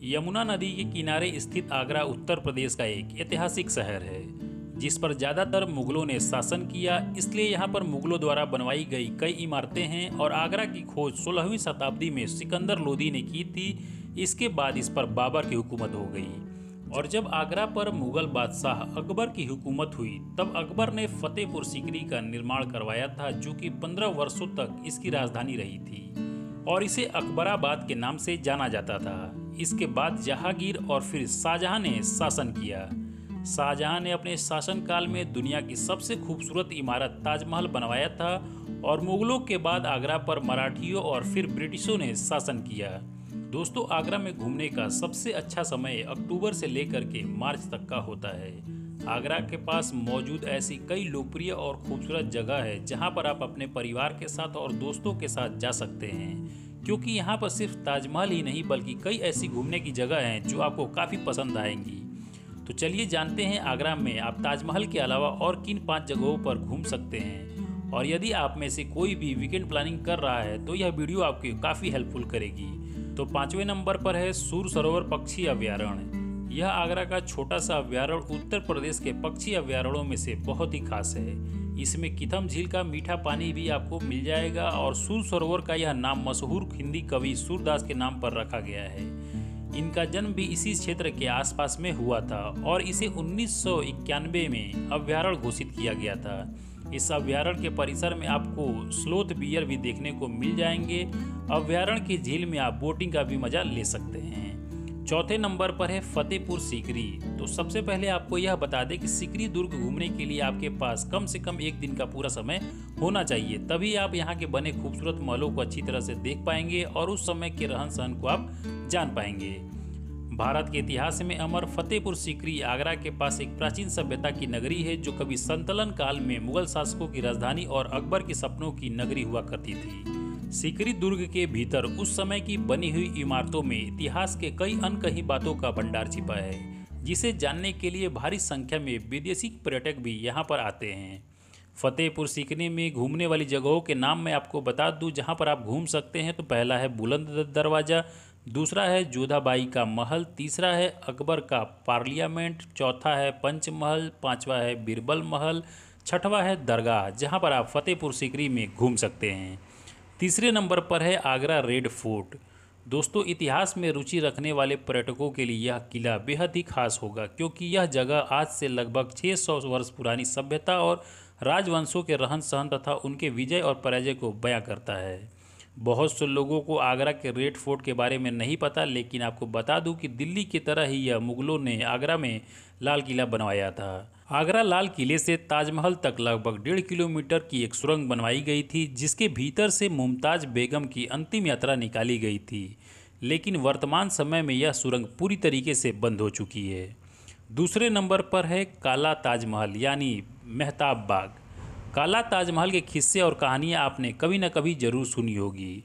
यमुना नदी के किनारे स्थित आगरा उत्तर प्रदेश का एक ऐतिहासिक शहर है जिस पर ज़्यादातर मुगलों ने शासन किया। इसलिए यहाँ पर मुगलों द्वारा बनवाई गई कई इमारतें हैं और आगरा की खोज 16वीं शताब्दी में सिकंदर लोदी ने की थी। इसके बाद इस पर बाबर की हुकूमत हो गई और जब आगरा पर मुगल बादशाह अकबर की हुकूमत हुई तब अकबर ने फतेहपुर सीकरी का निर्माण करवाया था, जो कि 15 वर्षों तक इसकी राजधानी रही थी और इसे अकबराबाद के नाम से जाना जाता था। इसके बाद जहांगीर और फिर शाहजहां ने शासन किया। शाहजहां ने अपने शासनकाल में दुनिया की सबसे खूबसूरत इमारत ताजमहल बनवाया था और मुगलों के बाद आगरा पर मराठियों और फिर ब्रिटिशों ने शासन किया। दोस्तों, आगरा में घूमने का सबसे अच्छा समय अक्टूबर से लेकर के मार्च तक का होता है। आगरा के पास मौजूद ऐसी कई लोकप्रिय और खूबसूरत जगह है जहां पर आप अपने परिवार के साथ और दोस्तों के साथ जा सकते हैं, क्योंकि यहां पर सिर्फ ताजमहल ही नहीं बल्कि कई ऐसी घूमने की जगह हैं जो आपको काफ़ी पसंद आएंगी। तो चलिए जानते हैं आगरा में आप ताजमहल के अलावा और किन 5 जगहों पर घूम सकते हैं। और यदि आप में से कोई भी वीकेंड प्लानिंग कर रहा है तो यह वीडियो आपकी काफ़ी हेल्पफुल करेगी। तो 5वें नंबर पर है सूर सरोवर पक्षी अभ्यारण्य। यह आगरा का छोटा सा अभ्यारण्य उत्तर प्रदेश के पक्षी अभ्यारण्यों में से बहुत ही खास है। इसमें किथम झील का मीठा पानी भी आपको मिल जाएगा और सूर सरोवर का यह नाम मशहूर हिंदी कवि सूरदास के नाम पर रखा गया है। इनका जन्म भी इसी क्षेत्र के आसपास में हुआ था और इसे 1991 में अभ्यारण्य घोषित किया गया था। इस अभ्यारण्य के परिसर में आपको स्लोथ बियर भी देखने को मिल जाएंगे। अभ्यारण्य की झील में आप बोटिंग का भी मजा ले सकते हैं। चौथे नंबर पर है फतेहपुर सीकरी। तो सबसे पहले आपको यह बता दें कि सीकरी दुर्ग घूमने के लिए आपके पास कम से कम 1 दिन का पूरा समय होना चाहिए, तभी आप यहाँ के बने खूबसूरत महलों को अच्छी तरह से देख पाएंगे और उस समय के रहन सहन को आप जान पाएंगे। भारत के इतिहास में अमर फतेहपुर सीकरी आगरा के पास एक प्राचीन सभ्यता की नगरी है जो कभी संतलन काल में मुगल शासकों की राजधानी और अकबर के सपनों की नगरी हुआ करती थी। सीकरी दुर्ग के भीतर उस समय की बनी हुई इमारतों में इतिहास के कई अनकही बातों का भंडार छिपा है, जिसे जानने के लिए भारी संख्या में विदेशी पर्यटक भी यहाँ पर आते हैं। फतेहपुर सीकरी में घूमने वाली जगहों के नाम मैं आपको बता दूं जहाँ पर आप घूम सकते हैं। तो पहला है बुलंद दरवाज़ा, दूसरा है जोधाबाई का महल, तीसरा है अकबर का पार्लियामेंट, चौथा है पंचमहल, पांचवा है बीरबल महल, छठवां है दरगाह, जहाँ पर आप फतेहपुर सीकरी में घूम सकते हैं। तीसरे नंबर पर है आगरा रेड फोर्ट। दोस्तों, इतिहास में रुचि रखने वाले पर्यटकों के लिए यह किला बेहद ही खास होगा, क्योंकि यह जगह आज से लगभग 600 वर्ष पुरानी सभ्यता और राजवंशों के रहन सहन तथा उनके विजय और पराजय को बयां करता है। बहुत से लोगों को आगरा के रेड फोर्ट के बारे में नहीं पता, लेकिन आपको बता दूं कि दिल्ली की तरह ही यह मुगलों ने आगरा में लाल किला बनवाया था। आगरा लाल किले से ताजमहल तक लगभग 1.5 किलोमीटर की एक सुरंग बनवाई गई थी, जिसके भीतर से मुमताज बेगम की अंतिम यात्रा निकाली गई थी, लेकिन वर्तमान समय में यह सुरंग पूरी तरीके से बंद हो चुकी है। दूसरे नंबर पर है काला ताजमहल यानी मेहताब बाग। काला ताजमहल के किस्से और कहानियाँ आपने कभी न कभी जरूर सुनी होगी।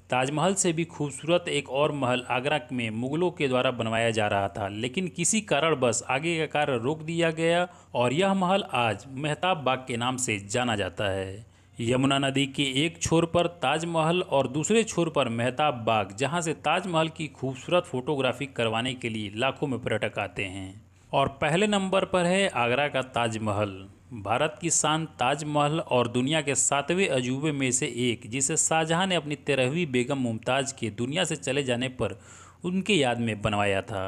ताजमहल से भी खूबसूरत एक और महल आगरा में मुगलों के द्वारा बनवाया जा रहा था, लेकिन किसी कारण बस आगे का कार्य रोक दिया गया और यह महल आज मेहताब बाग के नाम से जाना जाता है। यमुना नदी के एक छोर पर ताजमहल और दूसरे छोर पर मेहताब बाग, जहां से ताजमहल की खूबसूरत फोटोग्राफी करवाने के लिए लाखों में पर्यटक आते हैं। और पहले नंबर पर है आगरा का ताजमहल। भारत की शान ताजमहल और दुनिया के 7वें अजूबे में से एक, जिसे शाहजहां ने अपनी 13वीं बेगम मुमताज़ के दुनिया से चले जाने पर उनके याद में बनवाया था।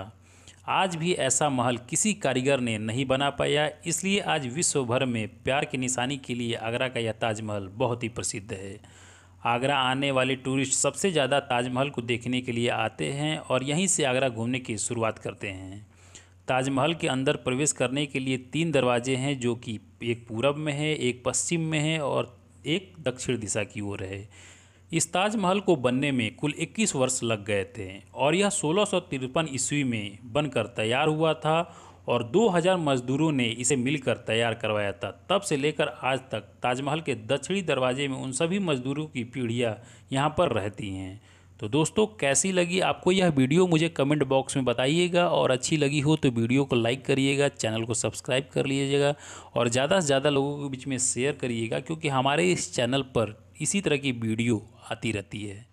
आज भी ऐसा महल किसी कारीगर ने नहीं बना पाया, इसलिए आज विश्व भर में प्यार की निशानी के लिए आगरा का यह ताजमहल बहुत ही प्रसिद्ध है। आगरा आने वाले टूरिस्ट सबसे ज़्यादा ताजमहल को देखने के लिए आते हैं और यहीं से आगरा घूमने की शुरुआत करते हैं। ताजमहल के अंदर प्रवेश करने के लिए 3 दरवाजे हैं, जो कि एक पूरब में है, एक पश्चिम में है और एक दक्षिण दिशा की ओर है। इस ताजमहल को बनने में कुल 21 वर्ष लग गए थे और यह 1653 ईस्वी में बनकर तैयार हुआ था और 2000 मजदूरों ने इसे मिलकर तैयार करवाया था। तब से लेकर आज तक ताजमहल के दक्षिणी दरवाजे में उन सभी मजदूरों की पीढ़ियाँ यहाँ पर रहती हैं। तो दोस्तों, कैसी लगी आपको यह वीडियो मुझे कमेंट बॉक्स में बताइएगा और अच्छी लगी हो तो वीडियो को लाइक करिएगा, चैनल को सब्सक्राइब कर लीजिएगा और ज़्यादा से ज़्यादा लोगों के बीच में शेयर करिएगा, क्योंकि हमारे इस चैनल पर इसी तरह की वीडियो आती रहती है।